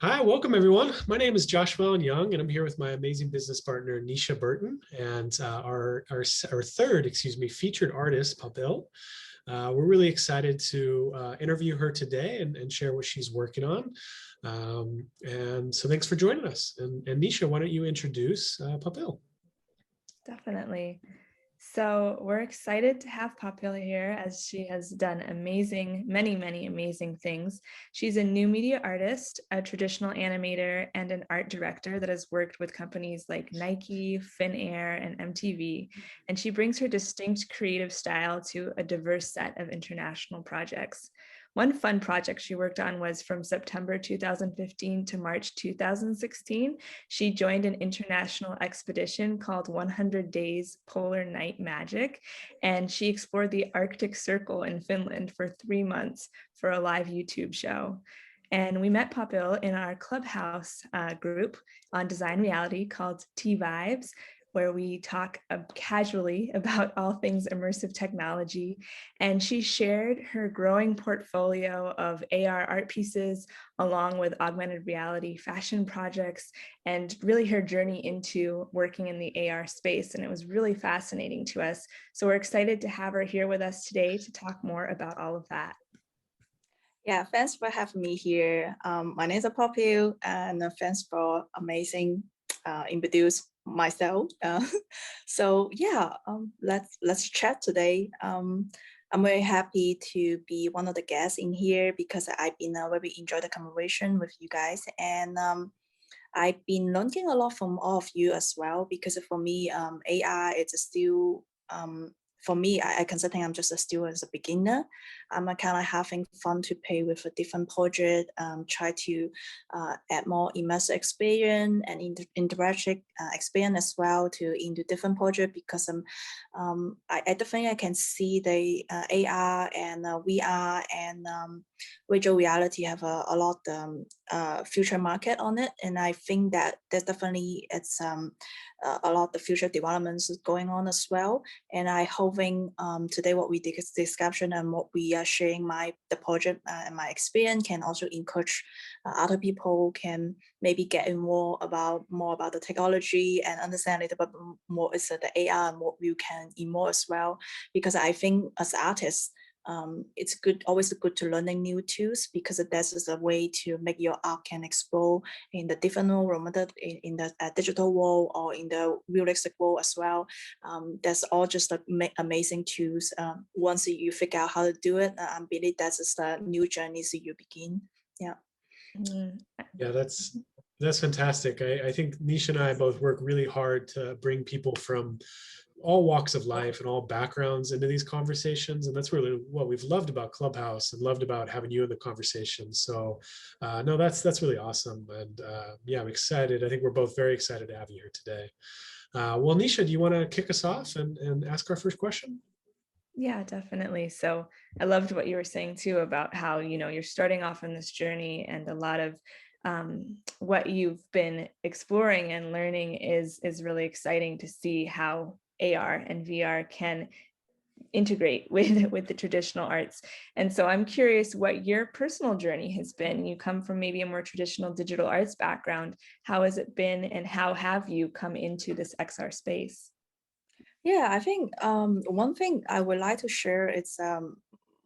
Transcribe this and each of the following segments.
Hi, welcome everyone. My name is Joshua Young, and I'm here with my amazing business partner, Nisha Burton, and our third, featured artist, Popil. We're really excited to interview her today and share what she's working on. And so thanks for joining us. And Nisha, why don't you introduce Popil? Definitely. So we're excited to have Popil here as she has done many amazing things. She's a new media artist, a traditional animator, and an art director that has worked with companies like Nike, Finnair, and MTV. And she brings her distinct creative style to a diverse set of international projects. One fun project she worked on was from September 2015 to March 2016. She joined an international expedition called 100 Days Polar Night Magic, and she explored the Arctic Circle in Finland for 3 months for a live YouTube show. And we met Popil in our Clubhouse group on design reality called T Vibes, where we talk casually about all things immersive technology. And she shared her growing portfolio of AR art pieces, along with augmented reality fashion projects, and really her journey into working in the AR space. And it was really fascinating to us. So we're excited to have her here with us today to talk more about all of that. Yeah, thanks for having me here. My name is Popil, and thanks for amazing introduce myself. Let's chat today. I'm very happy to be one of the guests in here because I've been really enjoyed the conversation with you guys, and I've been learning a lot from all of you as well. Because for me, AI it's still for me, I consider I'm just still as a beginner. I'm kind of having fun to play with a different project, try to add more immersive experience and interactive experience as well to into different project because I definitely can see the AR and VR and virtual reality have a lot future market on it, and I think that there's definitely it's a lot of future developments going on as well. And I hoping today what we discussion and what we are sharing the project and my experience can also encourage other people can maybe get involved more about the technology and understand a little bit more is the AR and what you can involve as well. Because I think as artists, it's always good to learning new tools because that's just a way to make your art can explore in the different world, whether in the digital world or in the realistic world as well. That's all just amazing tools. Once you figure out how to do it, I believe that's just a new journey so you begin. Yeah. Yeah, that's fantastic. I think Nisha and I both work really hard to bring people from all walks of life and all backgrounds into these conversations, and that's really what we've loved about Clubhouse and loved about having you in the conversation. So no, that's really awesome. And yeah, I'm excited. I think we're both very excited to have you here today. Well, Nisha, do you want to kick us off and ask our first question? Yeah, definitely. So I loved what you were saying too about how, you're starting off on this journey, and a lot of what you've been exploring and learning is really exciting to see how AR and VR can integrate with the traditional arts. And so I'm curious what your personal journey has been. You come from maybe a more traditional digital arts background. How has it been, and how have you come into this XR space? Yeah, I think one thing I would like to share is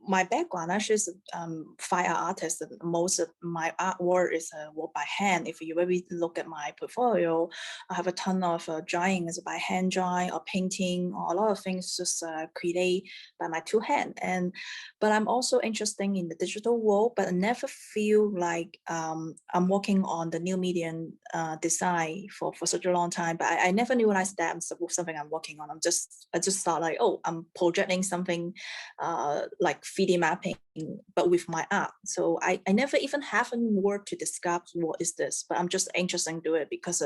my background actually is fine art artist. Most of my artwork is work by hand. If you really look at my portfolio, I have a ton of drawings by hand drawing or painting or a lot of things just create by my two hands. But I'm also interested in the digital world, but I never feel like I'm working on the new medium design for such a long time. But I never realized that something I'm working on. I just thought like, oh, I'm projecting something like 3D mapping, but with my art. So I never even have a word to describe what is this, but I'm just interested in doing it because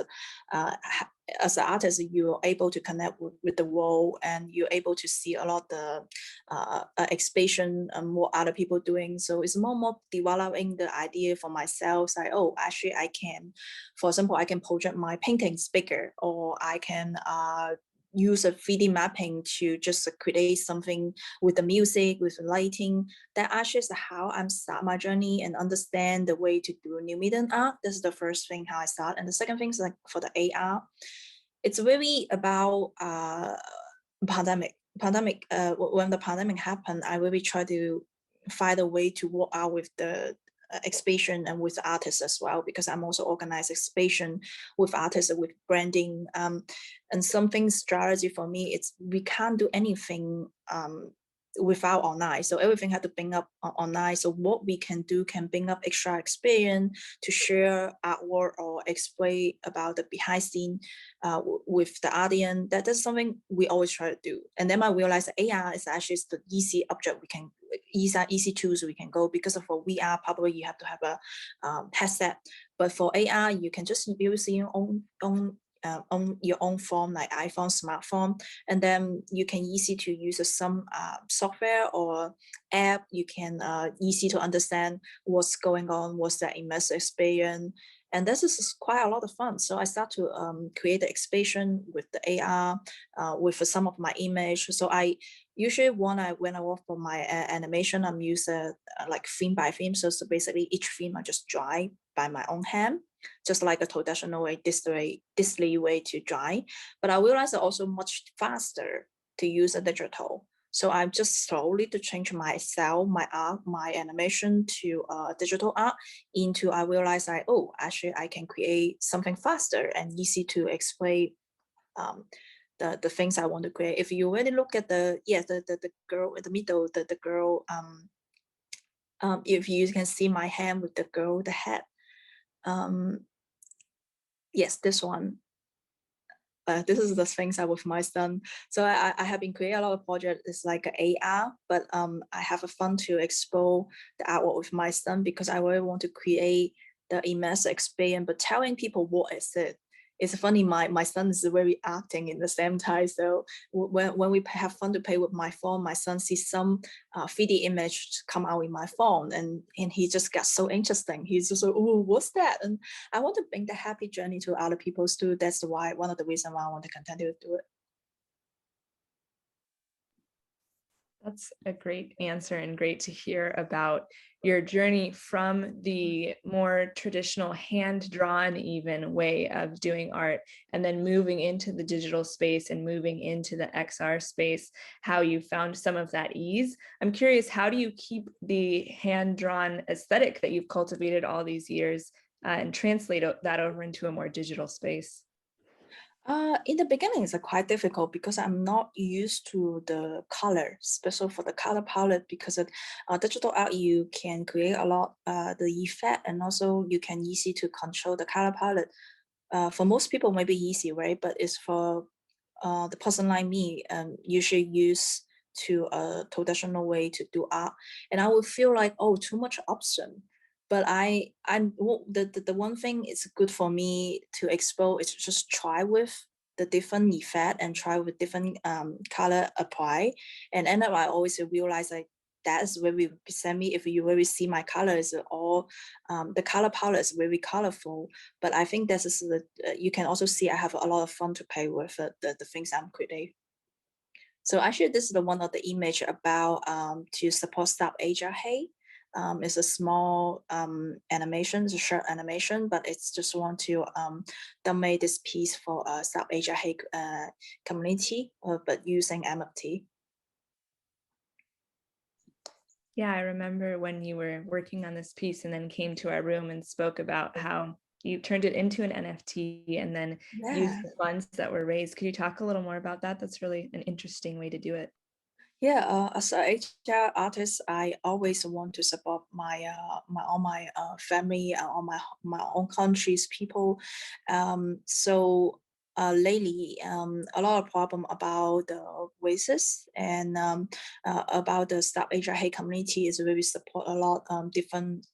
as an artist, you're able to connect with the world, and you're able to see a lot of the expression and what other people doing. So it's more developing the idea for myself. Like, oh, actually I can, for example, I can project my paintings bigger, or I can use a 3D mapping to just create something with the music, with the lighting. That actually is how I'm start my journey and understand the way to do new media art. This is the first thing how I start. And the second thing is like for the AR, it's really about pandemic. When the pandemic happened, I really try to find a way to work out with the exhibition and with the artists as well, because I'm also organizing exhibition with artists, with branding, and something strategy for me. It's we can't do anything without online, so everything had to bring up online. So what we can do can bring up extra experience to share artwork or explain about the behind scene with the audience. That's something we always try to do. And then I realized AR is actually the easy object we can easy tools we can go, because for VR probably you have to have a headset, but for AR you can just use your own on your own phone, like iPhone, smartphone, and then you can easy to use some software or app. You can easy to understand what's going on, what's that immersive experience, and this is quite a lot of fun. So I start to create the exhibition with the AR, with some of my image. So I usually when I work for my animation, I'm using like theme by theme. So basically each theme I just draw by my own hand, just like a traditional way, display way to drawing. But I realized it's also much faster to use a digital. So I'm just slowly to change myself, my art, my animation to digital art into, I realized actually I can create something faster and easy to explain the things I want to create. If you really look at the girl in the middle, the girl, if you can see my hand with the girl, the head, yes, this one. This is the things I with my son. So I have been creating a lot of projects. It's like AR, but I have a fun to explore the artwork with my son, because I really want to create the immersive experience, but telling people what is it. It's funny, my son is very acting in the same time. So when we have fun to play with my phone, my son sees some 3D image come out in my phone, and he just got so interesting. He's just like, oh, what's that? And I want to bring the happy journey to other people too. That's why one of the reasons why I want to continue to do it. That's a great answer, and great to hear about your journey from the more traditional hand-drawn even way of doing art, and then moving into the digital space and moving into the XR space, how you found some of that ease. I'm curious, how do you keep the hand-drawn aesthetic that you've cultivated all these years and translate that over into a more digital space? In the beginning, it's quite difficult because I'm not used to the color, especially for the color palette, because of digital art, you can create a lot the effect, and also you can easy to control the color palette. For most people, maybe easy, right? But it's for the person like me, usually use to a traditional way to do art, and I would feel like, oh, too much option. But the one thing it's good for me to explore is just try with the different effect and try with different color apply, and end up I always realize like that's where we present me. If you really see my colors, all the color palette is very colorful. But I think this is the you can also see I have a lot of fun to play with the things I'm creating. So actually, this is the one of the image about to support Stop Asia Hey. It's a small animation, it's a short animation, but it's just want to donate this piece for Stop Asia Hey community, but using NFT. Yeah, I remember when you were working on this piece and then came to our room and spoke about how you turned it into an NFT and then used Yeah. the funds that were raised. Could you talk a little more about that? That's really an interesting way to do it. Yeah, as an HR artist, I always want to support all my family, all my own country's people. So lately, a lot of problem about the races and about the Stop Asia Hate community is really support a lot different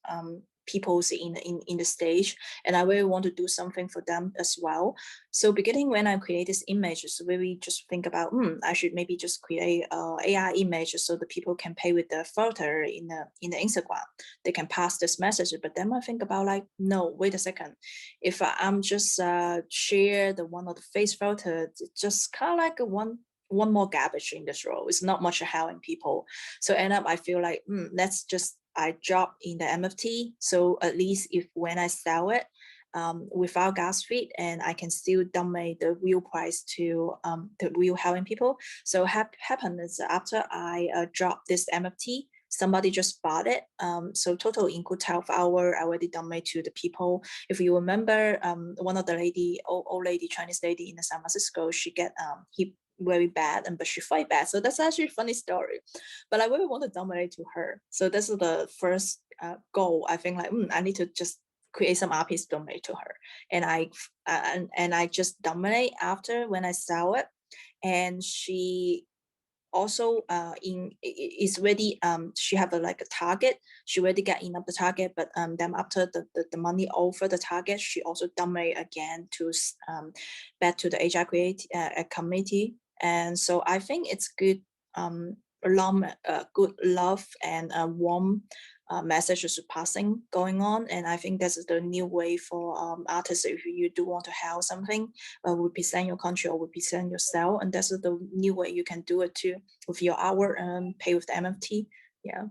people's in the stage, and I really want to do something for them as well. So beginning when I create this image, so really just think about, I should maybe just create a AI image so the people can pay with the filter in the Instagram. They can pass this message. But then I think about like, no, wait a second. If I'm just share the one of the face filter, it's just kind of like one more garbage in this role. It's not much helping people. So end up I feel like let's just I drop in the MFT. So at least if when I sell it without gas fee, and I can still donate the real price to the real helping people. So happened is after I drop this MFT, somebody just bought it. So total include 12 hour I already donate to the people. If you remember, one of the lady, old lady, Chinese lady in San Francisco, she get hip very bad, but she fight bad. So that's actually a funny story. But I really want to donate to her. So this is the first goal. I think like I need to just create some art piece donate to her, and I just donate after when I sell it, and she also is ready. She have like a target. She already get enough the target, but then after the money over the target, she also donate again to back to the HR committee. And so I think it's good, good love and warm messages passing going on. And I think that's the new way for artists. If you do want to help something, represent your country or represent yourself, and that's the new way you can do it too with your hour and pay with the MFT. Yeah.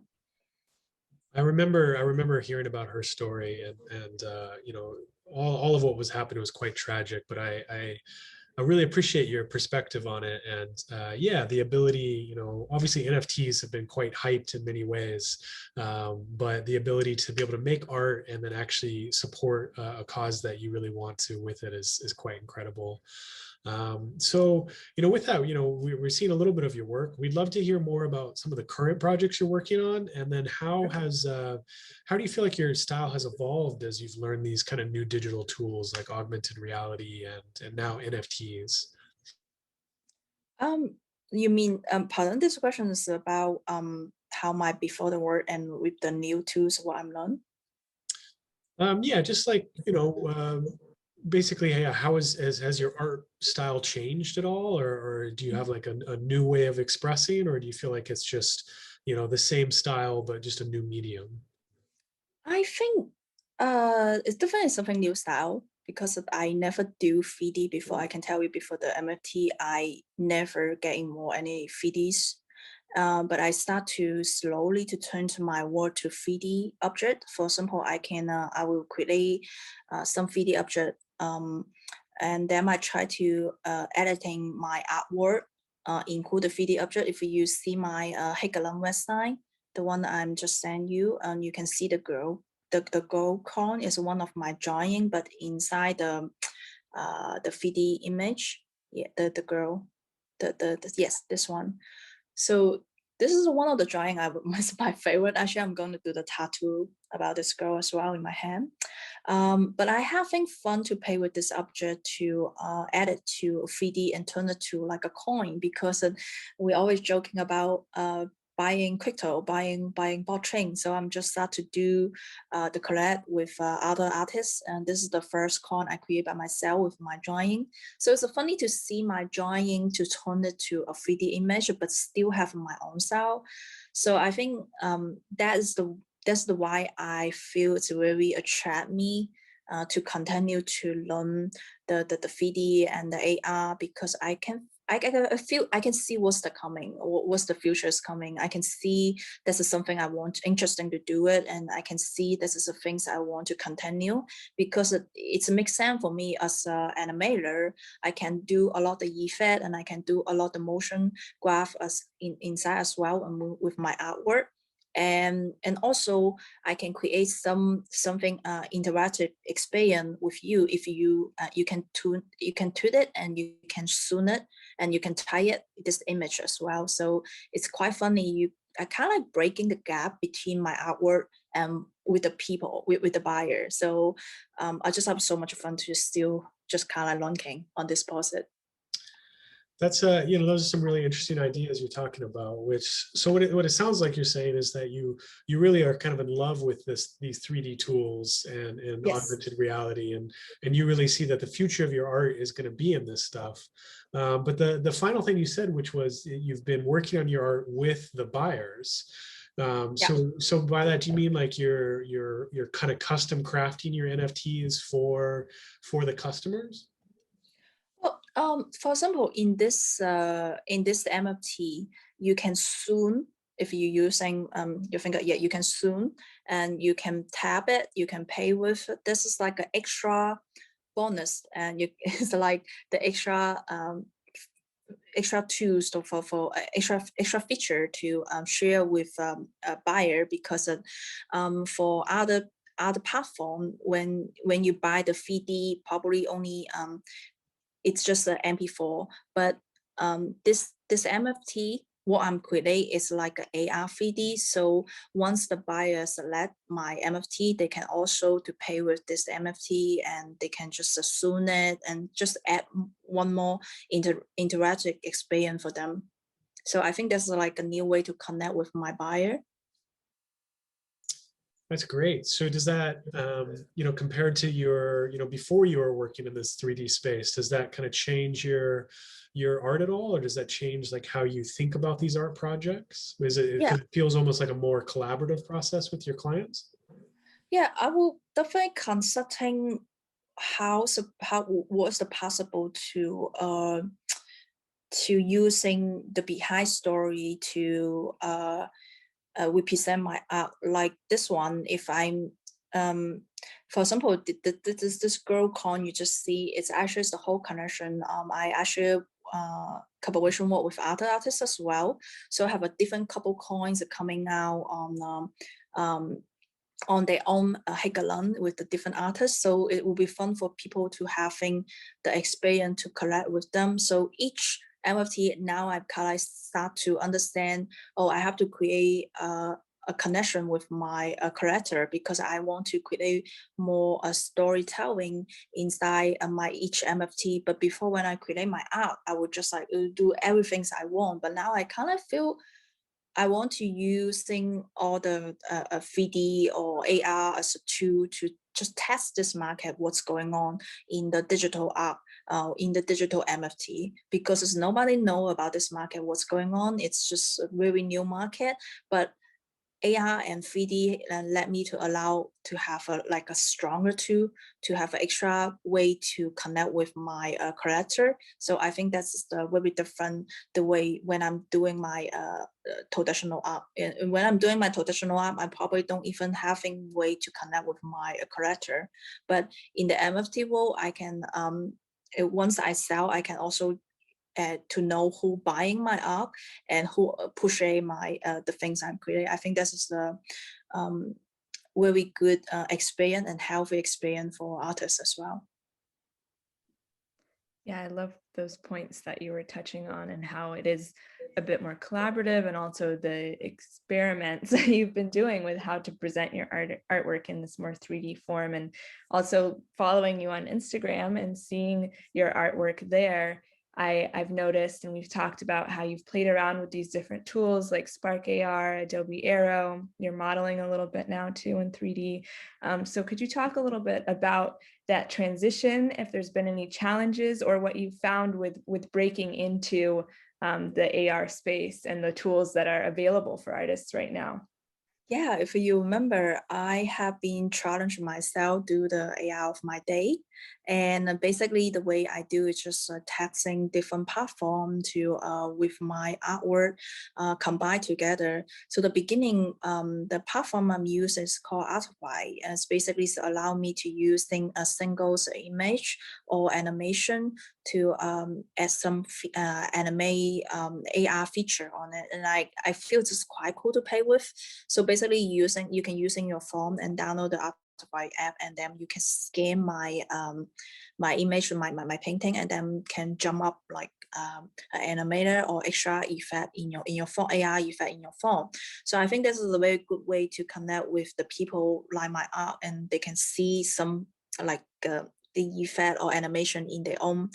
I remember hearing about her story, and you know, all of what was happening was quite tragic, but I really appreciate your perspective on it. And yeah, the ability, you know, obviously NFTs have been quite hyped in many ways, but the ability to be able to make art and then actually support a cause that you really want to with it is quite incredible. So, you know, with that, you know, we're seeing a little bit of your work. We'd love to hear more about some of the current projects you're working on, and then how do you feel like your style has evolved as you've learned these kind of new digital tools like augmented reality and now NFTs? You mean, pardon, this question is about how my before the work and with the new tools what I'm learning? Yeah, just like, you know, basically, how has your art style changed at all, or do you have like a new way of expressing, or do you feel like it's just, you know, the same style but just a new medium? I think it's definitely something new style because I never do 3D before. I can tell you before the MFT, I never getting more any 3Ds. But I start to slowly to turn to my work to 3D object. For example, I will create some 3D object, and then I try to editing my artwork, include the 3D object. If you see my Hegeland website, the one I'm just send you, and you can see the girl. The girl corn is one of my drawing, but inside the 3D image, yeah, the girl, yes, this one. So this is one of the drawing was my favorite. Actually, I'm going to do the tattoo about this girl as well in my hand. But I having fun to play with this object to add it to 3D and turn it to like a coin, because we're always joking about buying crypto, buying blockchain. So I'm just start to do the collab with other artists, and this is the first coin I create by myself with my drawing. So it's funny to see my drawing to turn it to a 3D image, but still have my own style. So I think that's the why I feel it's really attract me to continue to learn the 3D and the AR, because I feel I can see what's the coming, what's the future is coming. I can see this is something I want, interesting to do it, and I can see this is the things I want to continue, because it makes sense for me as an animator. I can do a lot of effect, and I can do a lot of motion graph as inside as well, and with my artwork. And also I can create something interactive experience with you. If you can tune it, and you can tune it, and you can tie it this image as well. So it's quite funny. I kind of like breaking the gap between my artwork and with the people, with the buyer. So I just have so much fun to still just kind of learning on this process. That's those are some really interesting ideas you're talking about. Which so what it sounds like you're saying is that you really are kind of in love with these 3D tools and Yes. augmented reality, and you really see that the future of your art is going to be in this stuff. But the final thing you said, which was you've been working on your art with the buyers. Yeah. So by that, do you mean like you're kind of custom crafting your NFTs for the customers? Well, for example, in this MFT, you can zoom if you're using your finger. Yeah, you can zoom and you can tap it. You can pay with. This is like an extra bonus, and it's like the extra tools for extra feature to share with a buyer, because for other platform, when you buy the 3D, probably only it's just an MP4. But this MFT, what I'm creating is like an AR 3D. So once the buyer select my MFT, they can also to pay with this MFT, and they can just assume it and just add one more interactive experience for them. So I think that's like a new way to connect with my buyer. That's great. So does that, compared to your, before you were working in this 3D space, does that kind of change your art at all? Or does that change like how you think about these art projects? Is it, Yeah. because it feels almost like a more collaborative process with your clients? Yeah, I will definitely consulting how what's the possible to using the behind story to represent my art, like this one. If I'm for example, this girl con you just see, it's actually the whole connection. I actually collaboration work with other artists as well, so I have a different couple coins coming out on their own hackathon with the different artists. So it will be fun for people to having the experience to collect with them. So each MFT now I kind of start to understand, oh, I have to create a connection with my character, because I want to create more storytelling inside my each MFT. But before, when I create my art, I would just like do everything I want. But now I kind of feel I want to using all the 3D or AR as a tool to just test this market, what's going on in the digital art, in the digital MFT, because nobody know about this market, what's going on. It's just a very new market, but AR and 3D led me to allow to have like a stronger tool, to have an extra way to connect with my character. So I think that's the very different the way when I'm doing my traditional art. And when I'm doing my traditional art, I probably don't even having way to connect with my character. But in the MFT world, I can once I sell, I can also to know who buying my art and who pushing my the things I'm creating. I think this is the very good experience and healthy experience for artists as well. Yeah, I love those points that you were touching on, and how it is a bit more collaborative, and also the experiments that you've been doing with how to present your artwork in this more 3D form, and also following you on Instagram and seeing your artwork there. I've noticed, and we've talked about how you've played around with these different tools like Spark AR, Adobe Aero. You're modeling a little bit now too in 3D. So could you talk a little bit about that transition, if there's been any challenges, or what you found with breaking into the AR space and the tools that are available for artists right now? Yeah, if you remember, I have been challenging myself do the AI of my day. And basically the way I do is just testing different platform to with my artwork combined together. So the beginning, the platform I'm using is called Artify, and it's basically allow me to using a single image or animation to add some anime AR feature on it. And I feel it's quite cool to play with. So basically you can using your phone and download the Artify app, and then you can scan my my image, my painting, and then can jump up like an animator or extra effect in your phone, AR effect in your phone. So I think this is a very good way to connect with the people like my art, and they can see some like the effect or animation in their own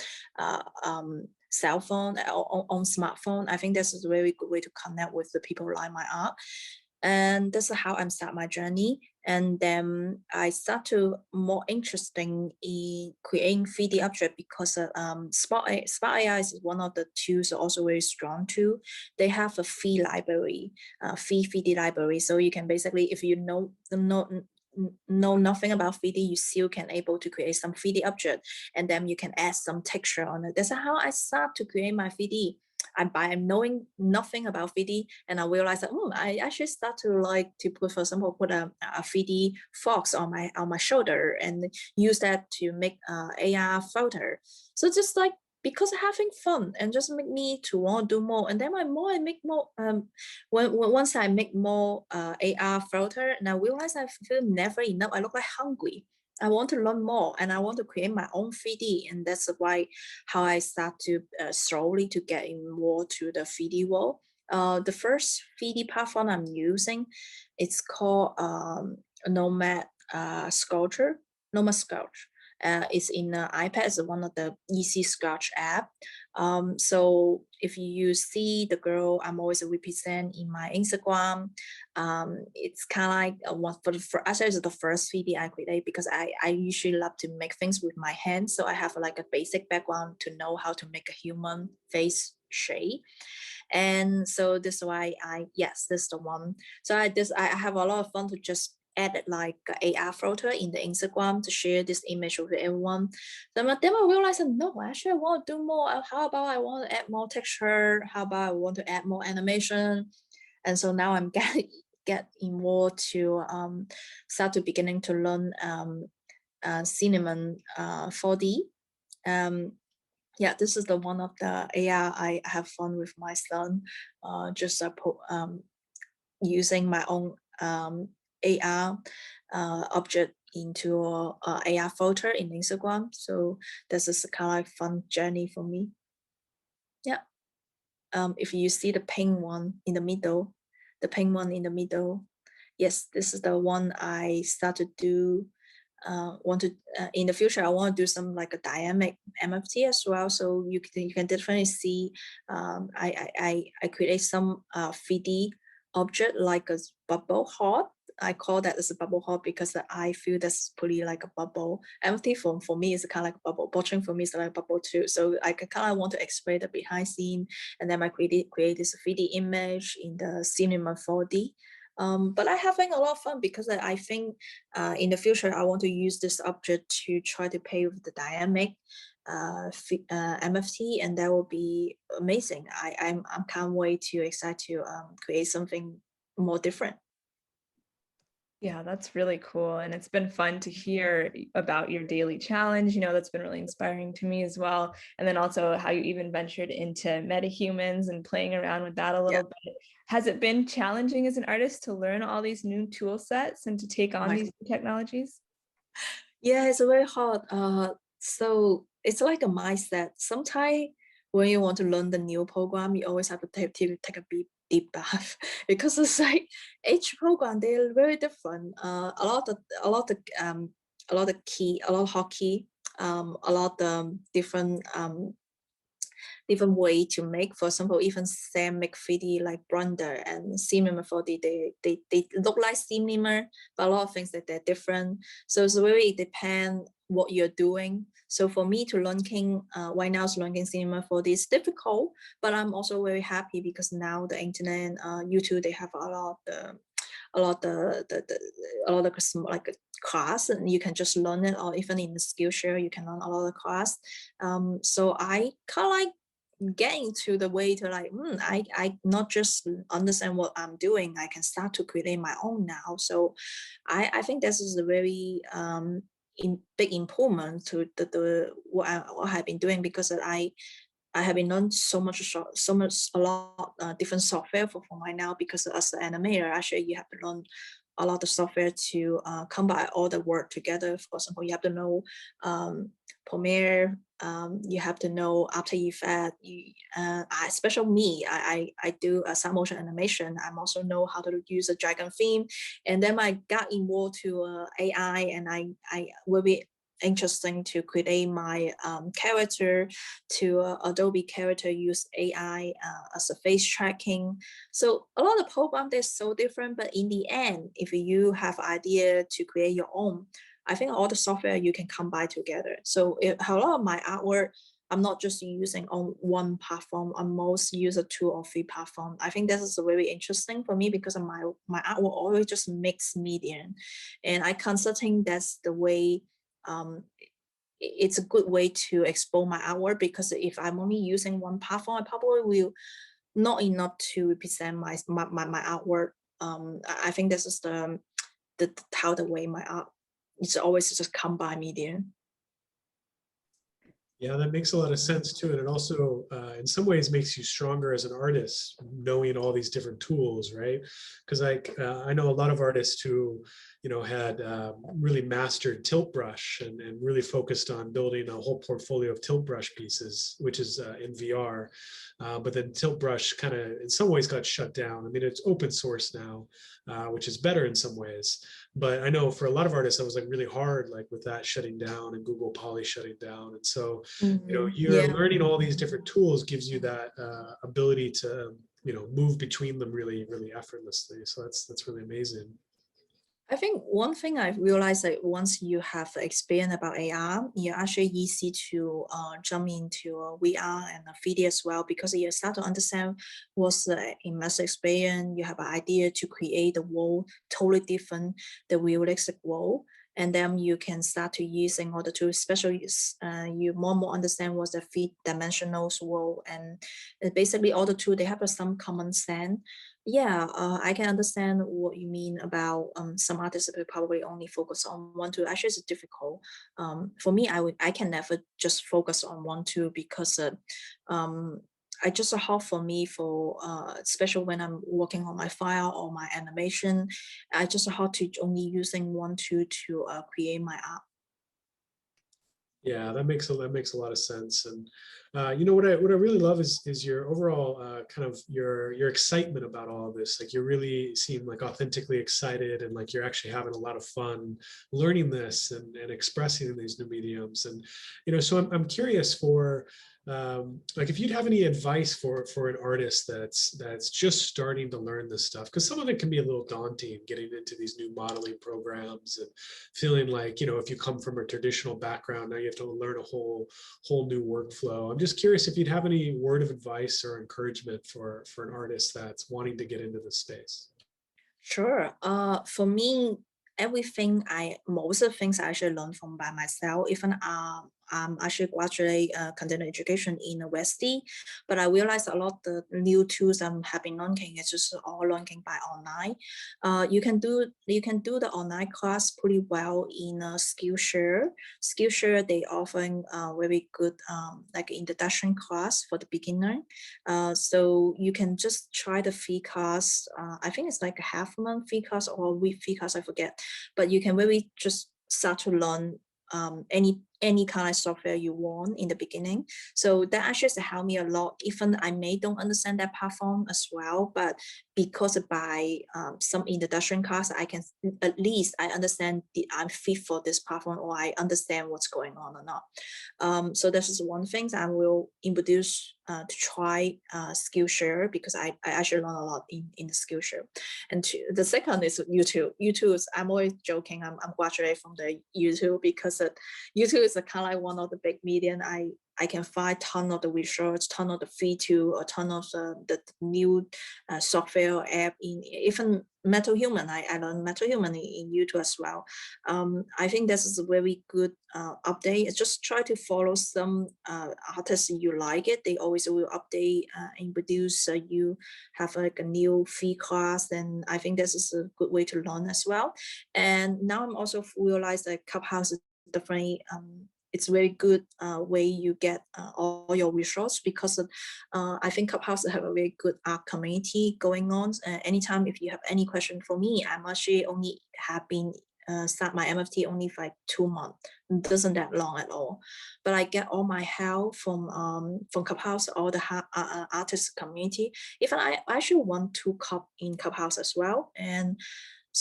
cell phone or on smartphone. I think this is a very good way to connect with the people who like my art. And this is how I start my journey. And then I start to more interesting in creating 3D object because Spark AI is one of the tools also very strong too. They have a free library, free 3D library. So you can basically, if you know nothing about 3D, you still can able to create some 3D object, and then you can add some texture on it. That's how I start to create my 3D. By knowing nothing about 3D, and I realized that I should start to like to put, for example, put a 3D fox on my shoulder and use that to make AR photo. So just like because having fun and just make me to want to do more. And then I make more once I make more AR photo, and I realize I feel never enough. I look like hungry. I want to learn more, and I want to create my own 3D, and that's why how I start to slowly to get in more to the 3D world. The first 3D platform I'm using, it's called Nomad Sculpture. Nomad Sculpture. It's in iPad. It's one of the easy sketch app. So if you see the girl I'm always represent in my Instagram, it's kind of like for us, it's the first 3D I create because I usually love to make things with my hands. So I have like a basic background to know how to make a human face shape. And so this is why this is the one. So I have a lot of fun to just add like AR photo in the Instagram to share this image with everyone. Then I realized, no, actually I want to do more. How about I want to add more texture? How about I want to add more animation? And so now I'm getting more to start to beginning to learn cinema 4D. Yeah, this is the one of the AR I have fun with my son, just using my own AR object into AR photo in Instagram. So this is a kind of like fun journey for me. Yeah. If you see the pink one in the middle, yes, this is the one I start to do. In the future, I want to do some like a dynamic MFT as well. So you can definitely see I create some 3D object like a bubble heart. I call that as a bubble heart because I feel that's pretty like a bubble. MFT for me is kind of like a bubble. Botching for me is like a bubble too. So I kind of want to explain the behind scene, and then I create this 3D image in the cinema 4D. But I'm having a lot of fun because I think in the future, I want to use this object to try to play with the dynamic MFT, and that will be amazing. I can't wait to excited to create something more different. Yeah, that's really cool. And it's been fun to hear about your daily challenge. That's been really inspiring to me as well. And then also how you even ventured into metahumans and playing around with that a little bit. Has it been challenging as an artist to learn all these new tool sets and to take on these new technologies? Yeah, it's very hard. So it's like a mindset. Sometimes when you want to learn the new program, you always have to take a deep bath because it's like each program they're very different. A lot of hotkey, a lot of different way to make. For example, even Sam make 3D like Blender and Cinema 4D, they look like Cinema, but a lot of things that they're different. So it's really depend what you're doing. So for me to learning right now, learning Cinema 4D is difficult, but I'm also very happy because now the internet, YouTube, they have a lot of like class, and you can just learn it, or even in the Skillshare you can learn a lot of class. So I kind of like getting to the way to like I not just understand what I'm doing, I can start to create my own now. So I think this is a very big improvement to what I have been doing, because I have been learning a lot different software for my now, because as an animator, actually you have to learn a lot of software to combine all the work together. For example, you have to know Premiere, you have to know After Effects. Especially me, I do a stop motion animation. I also know how to use a dragon theme, and then I got involved to AI, and I will be interesting to create my character to Adobe character use AI as a face tracking. So a lot of programs, they're so different, but in the end, if you have idea to create your own, I think all the software you can combine together. So a lot of my artwork, I'm not just using on one platform. I most use a 2 or 3 platform. I think this is very interesting for me because of my artwork always just mixed media, and I constantly think that's the way. It's a good way to expose my artwork, because if I'm only using one platform, I probably will not enough to represent my artwork. I think this is the how the way my art, it's always just combine media. Yeah, that makes a lot of sense too. And it also, in some ways, makes you stronger as an artist, knowing all these different tools, right? Because I know a lot of artists who, had really mastered tilt brush and really focused on building a whole portfolio of tilt brush pieces, which is in VR. But then tilt brush kind of, in some ways, got shut down. I mean, it's open source now, which is better in some ways. But I know for a lot of artists, that was like really hard, like with that shutting down and Google Poly shutting down. And so, you're Yeah. learning all these different tools gives you that ability to, move between them really, really effortlessly. So that's really amazing. I think one thing I've realized that once you have experience about AR, you're actually easy to jump into VR and 3D as well, because you start to understand what's the immersive experience. You have an idea to create a world totally different, the realistic world. And then you can start to using all the tools, especially you more and more understand what's the 3-dimensional world. And basically all the tools, they have some common sense. Yeah, I can understand what you mean about some artists will probably only focus on one tool. Actually, it's difficult. For me, I can never just focus on one tool, because I just hard for me for especially when I'm working on my file or my animation. I just hard to only using one tool to create my art. Yeah, that makes a lot of sense. And what I really love is your overall kind of your excitement about all of this. Like you really seem like authentically excited, and like you're actually having a lot of fun learning this and expressing in these new mediums. And so I'm curious for like if you'd have any advice for an artist that's just starting to learn this stuff, because some of it can be a little daunting getting into these new modeling programs and feeling like, if you come from a traditional background, now you have to learn a whole new workflow. I'm just curious if you'd have any word of advice or encouragement for an artist that's wanting to get into this space. Sure. For me, most of the things I actually learned from by myself. Even actually graduate continuing education in university, but I realized a lot of the new tools have been learning is just all learning by online. You can do the online class pretty well in Skillshare. Skillshare, they often very good like introduction class for the beginner. So you can just try the free class. I think it's like a half-month free class or week free class, I forget. But you can really just start to learn any kind of software you want in the beginning. So that actually helped me a lot. Even I may don't understand that platform as well, but because by some introduction class, I can at least I understand I'm fit for this platform, or I understand what's going on or not. So this is one thing that I will introduce to try Skillshare, because I actually learn a lot in the Skillshare. And the second is YouTube. YouTube is, I'm always joking, I'm graduating from the YouTube, because YouTube is a kind of like one of the big media. I can find a ton of the research, ton of the free tool, a ton of the new software app in even Metal Human. I learned Metal Human in YouTube as well. I think this is a very good update. It's just try to follow some artists you like it. They always will update and produce. You have like a new free class, and I think this is a good way to learn as well. And now I'm also realized that Clubhouse is definitely it's a very good way you get all your resources, because I think Clubhouse have a very good art community going on. Anytime if you have any question for me, I'm actually only have been start my MFT only for like 2 months. It doesn't that long at all, but I get all my help from Clubhouse, all the artist community. Even I actually want to cop in Clubhouse as well, and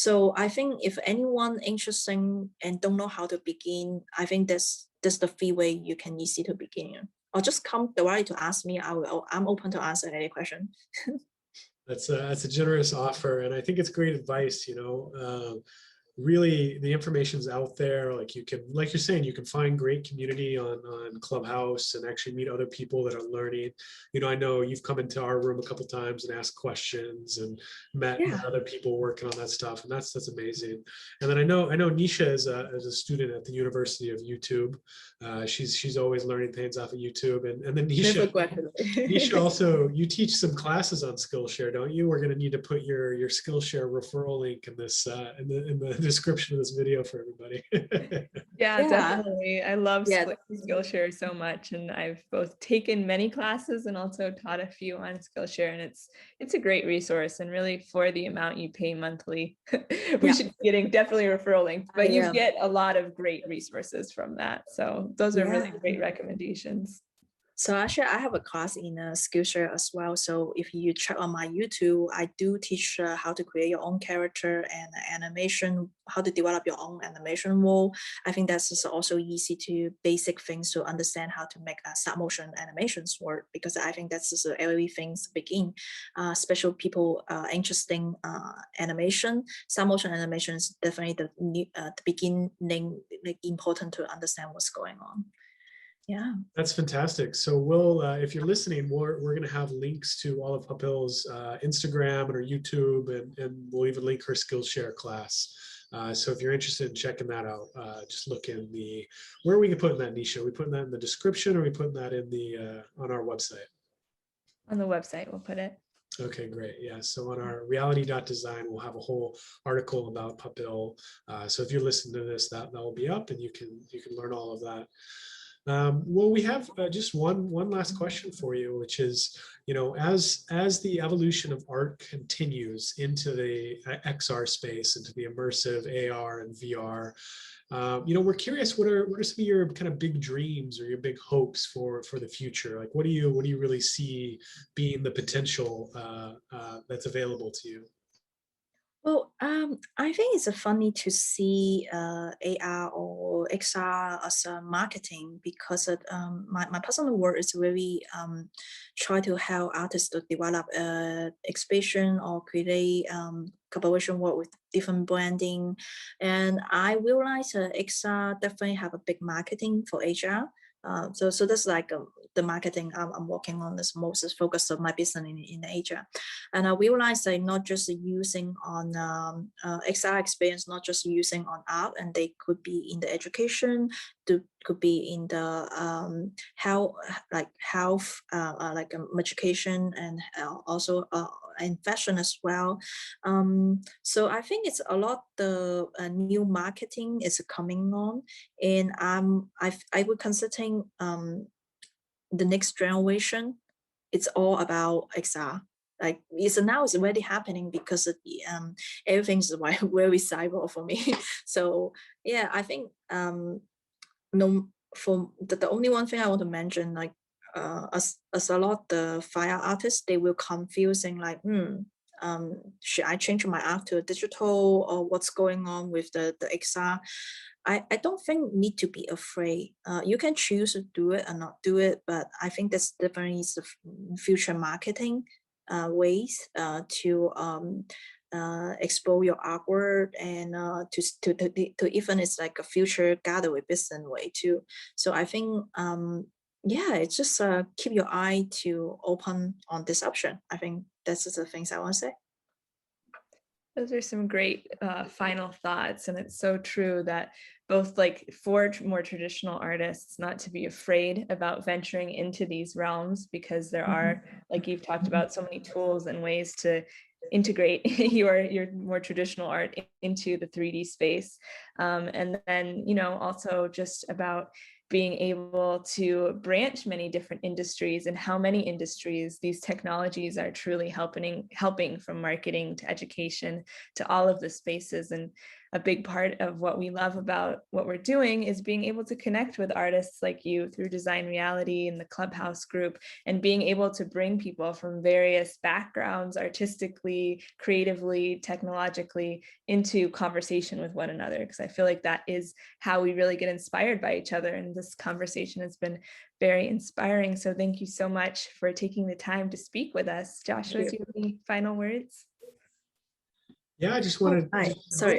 So I think if anyone interested and don't know how to begin, I think that's the free way you can easy to begin. Or just come directly to ask me. I'm open to answer any question. That's a generous offer, and I think it's great advice. Really the information's out there. Like you can, like you're saying, you can find great community on Clubhouse and actually meet other people that are learning. I know you've come into our room a couple times and asked questions and met Yeah. other people working on that stuff, and that's amazing. And then I know Nisha is a student at the University of YouTube. She's always learning things off of YouTube, and then Never Nisha. graduate. Nisha, also, you teach some classes on Skillshare, don't you? We're going to need to put your Skillshare referral link in this in the description of this video for everybody. Yeah, definitely. I love Skillshare so much, and I've both taken many classes and also taught a few on Skillshare, and it's a great resource. And really, for the amount you pay monthly, we should be getting definitely a referral link. But you get a lot of great resources from that. So those are really great recommendations. So actually, I have a class in Skillshare as well. So if you check on my YouTube, I do teach how to create your own character and animation, how to develop your own animation world. I think that's also easy to basic things to understand how to make stop motion animations work, because I think that's just every things to begin. Special people interested in animation, stop motion animation is definitely the beginning, like important to understand what's going on. Yeah, that's fantastic. So we'll, if you're listening, we're going to have links to all of Popil's Instagram and her YouTube, and we'll even link her Skillshare class. So if you're interested in checking that out, just look in where are we can put that, Nisha? Are we putting that in the description, or are we putting that in on our website? On the website, we'll put it. Okay, great. Yeah. So on our reality.design, we'll have a whole article about Popil. So if you're listening to this, that will be up, and you can learn all of that. Well, we have just one last question for you, which is, as the evolution of art continues into the XR space, into the immersive AR and VR, we're curious, what are some of your kind of big dreams or your big hopes for the future? Like, what do you really see being the potential that's available to you? Well, I think it's funny to see AR or XR as a marketing, because my personal work is really try to help artists to develop expression or create collaboration work with different branding. And I realize XR definitely have a big marketing for HR. So that's like the marketing I'm working on is most focused on my business in Asia. And I realized that not just using on XR experience, not just using on art, and they could be in the education, could be in the health, like education, and also in fashion as well. So I think it's a lot the new marketing is coming on, and I would considering the next generation. It's all about XR. Like now it's already happening, because of the everything's very cyber for me. So yeah, I think no, for the only one thing I want to mention, like as a lot the fire artists, they will confusing like should I change my art to digital, or what's going on with the XR? I don't think need to be afraid. You can choose to do it or not do it, but I think that's definitely the future marketing ways to explore your artwork, and to even it's like a future gallery business way too. So I think yeah, it's just keep your eye to open on this option. I think that's just the things I want to say. Those are some great final thoughts. And it's so true that both like for more traditional artists, not to be afraid about venturing into these realms, because there are, like you've talked about, so many tools and ways to integrate your more traditional art into the 3D space. And then, also just about being able to branch many different industries, and how many industries these technologies are truly helping from marketing to education to all of the spaces. And a big part of what we love about what we're doing is being able to connect with artists like you through Design Reality and the Clubhouse group, and being able to bring people from various backgrounds, artistically, creatively, technologically, into conversation with one another. Because I feel like that is how we really get inspired by each other. And this conversation has been very inspiring. So thank you so much for taking the time to speak with us. Joshua, do you have any final words? Yeah, I just wanted. Sorry,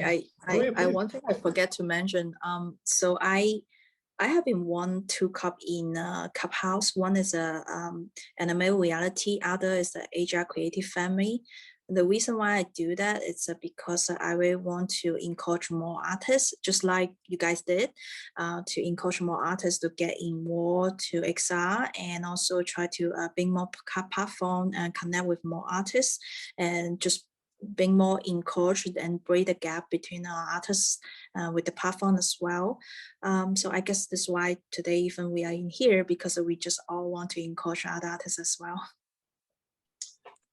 yeah, one thing I forget to mention. So I have been two cup in Clubhouse. One is a anime reality. Other is the Asia Creative Family. The reason why I do that is because I really want to encourage more artists, just like you guys did, to encourage more artists to get in more to XR, and also try to bring more platform and connect with more artists, and just being more encouraged and break the gap between our artists with the platform as well. So I guess that's why today even we are in here, because we just all want to encourage other artists as well.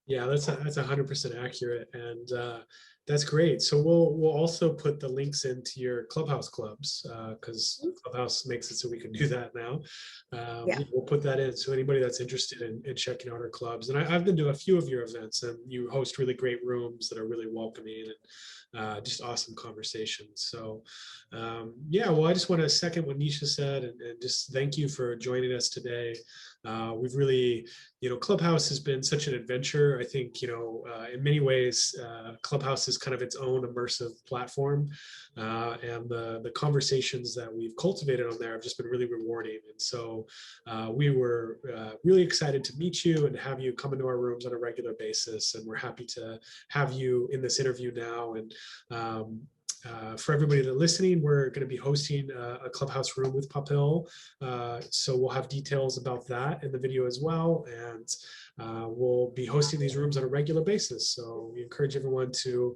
Yeah, that's 100% accurate, and that's great. So we'll also put the links into your Clubhouse clubs, because Clubhouse makes it so we can do that now. Yeah. We'll put that in, so anybody that's interested in checking out our clubs. And I've been to a few of your events, and you host really great rooms that are really welcoming and just awesome conversations. So yeah, well, I just want to second what Nisha said, and just thank you for joining us today. We've really, Clubhouse has been such an adventure. I think, in many ways, Clubhouse is kind of its own immersive platform. And the conversations that we've cultivated on there have just been really rewarding. And so we were really excited to meet you and have you come into our rooms on a regular basis. And we're happy to have you in this interview now. And for everybody that's listening, we're going to be hosting a Clubhouse room with Popil. So we'll have details about that in the video as well. And we'll be hosting these rooms on a regular basis. So we encourage everyone to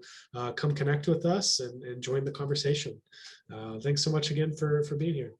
come connect with us and join the conversation. Thanks so much again for being here.